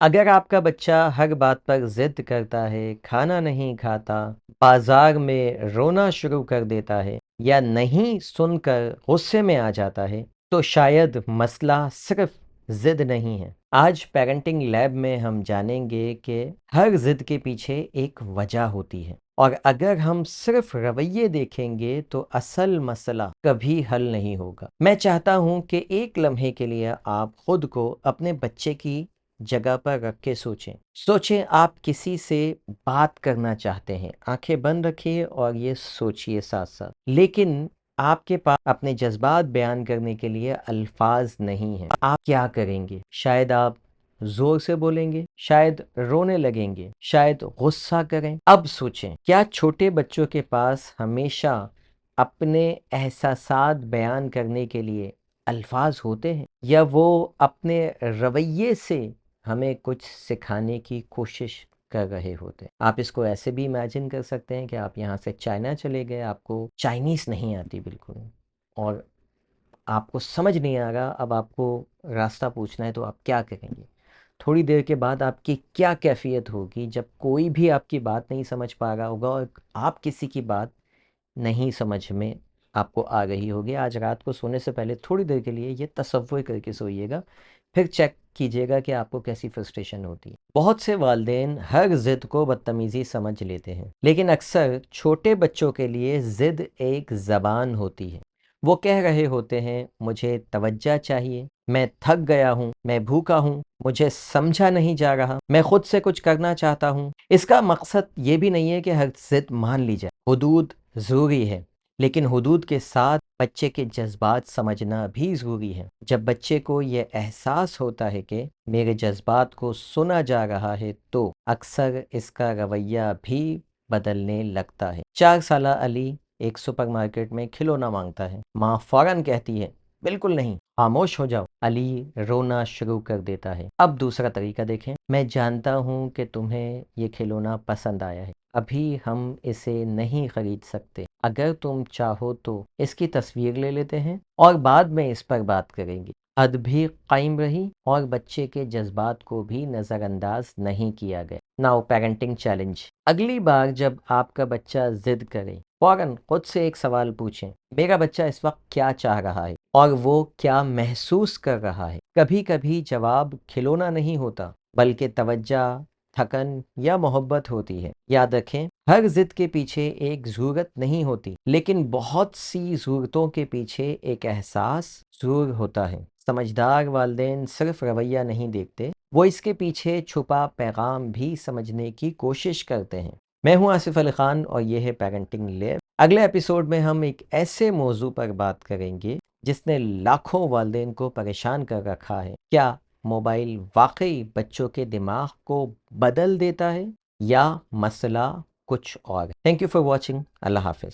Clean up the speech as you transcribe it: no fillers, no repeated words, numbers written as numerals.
अगर आपका बच्चा हर बात पर ज़िद करता है, खाना नहीं खाता, बाज़ार में रोना शुरू कर देता है या नहीं सुनकर गुस्से में आ जाता है, तो शायद मसला सिर्फ ज़िद नहीं है। आज पेरेंटिंग लैब में हम जानेंगे कि हर ज़िद के पीछे एक वजह होती है और अगर हम सिर्फ रवैये देखेंगे तो असल मसला कभी हल नहीं होगा। मैं चाहता हूँ कि एक लम्हे के लिए आप खुद को अपने बच्चे की जगह पर रख के सोचें आप किसी से बात करना चाहते हैं, आंखें बंद रखिए और ये सोचिए साथ साथ, लेकिन आपके पास अपने जज्बात बयान करने के लिए अल्फाज नहीं हैं। आप क्या करेंगे? शायद आप जोर से बोलेंगे, शायद रोने लगेंगे, शायद गुस्सा करें। अब सोचें, क्या छोटे बच्चों के पास हमेशा अपने एहसासात बयान करने के लिए अल्फाज होते हैं या वो अपने रवैये से हमें कुछ सिखाने की कोशिश कर रहे होते हैं? आप इसको ऐसे भी इमेजिन कर सकते हैं कि आप यहाँ से चाइना चले गए, आपको चाइनीज़ नहीं आती बिल्कुल और आपको समझ नहीं आ रहा, अब आपको रास्ता पूछना है तो आप क्या करेंगे? थोड़ी देर के बाद आपकी क्या कैफियत होगी जब कोई भी आपकी बात नहीं समझ पा रहा होगा और आप किसी की बात नहीं समझ में आपको आ रही होगी। आज रात को सोने से पहले थोड़ी देर के लिए ये तसव्वुर करके सोइएगा, फिर चेक कीजिएगा कि आपको कैसी फ्रस्ट्रेशन होती है। बहुत से वालिदैन हर ज़िद को बदतमीज़ी समझ लेते हैं, लेकिन अक्सर छोटे बच्चों के लिए ज़िद एक ज़बान होती है। वो कह रहे होते हैं, मुझे तवज्जो चाहिए, मैं थक गया हूँ, मैं भूखा हूँ, मुझे समझा नहीं जा रहा, मैं खुद से कुछ करना चाहता हूँ। इसका मकसद ये भी नहीं है कि हर ज़िद मान ली जाए। हुदूद ज़रूरी है, लेकिन हुदूद के साथ बच्चे के जज्बात समझना भी ज़रूरी है। जब बच्चे को ये एहसास होता है कि मेरे जज्बात को सुना जा रहा है, तो अक्सर इसका रवैया भी बदलने लगता है। 4 साला अली एक सुपरमार्केट में खिलौना मांगता है। माँ फौरन कहती है, बिल्कुल नहीं, खामोश हो जाओ। अली रोना शुरू कर देता है। अब दूसरा तरीका देखें, मैं जानता हूँ कि तुम्हें ये खिलौना पसंद आया है, अभी हम इसे नहीं खरीद सकते, अगर तुम चाहो तो इसकी तस्वीर ले लेते हैं और बाद में इस पर बात करेंगे। हद भी कायम रही और बच्चे के जज्बात को भी नज़रअंदाज नहीं किया गया। नाउ पेरेंटिंग चैलेंज, अगली बार जब आपका बच्चा जिद करे, फौरन खुद से एक सवाल पूछें, मेरा बच्चा इस वक्त क्या चाह रहा है और वो क्या महसूस कर रहा है? कभी कभी जवाब खिलौना नहीं होता, बल्कि तवज्जो, थकन या मोहब्बत होती है। याद रखें, हर जिद के पीछे एक ज़रूरत नहीं होती, लेकिन बहुत सी ज़रूरतों के पीछे एक एहसास ज़रूर होता है। समझदार वालिदैन सिर्फ रवैया नहीं देखते, वो इसके पीछे छुपा पैगाम भी समझने की कोशिश करते हैं। मैं हूं आसिफ अली खान और ये है पेरेंटिंग लैब। अगले एपिसोड में हम एक ऐसे मौजू पर बात करेंगे जिसने लाखों वालिदैन को परेशान कर रखा है। क्या मोबाइल वाकई बच्चों के दिमाग को बदल देता है या मसला कुछ और? Thank you for watching. Allah Hafiz.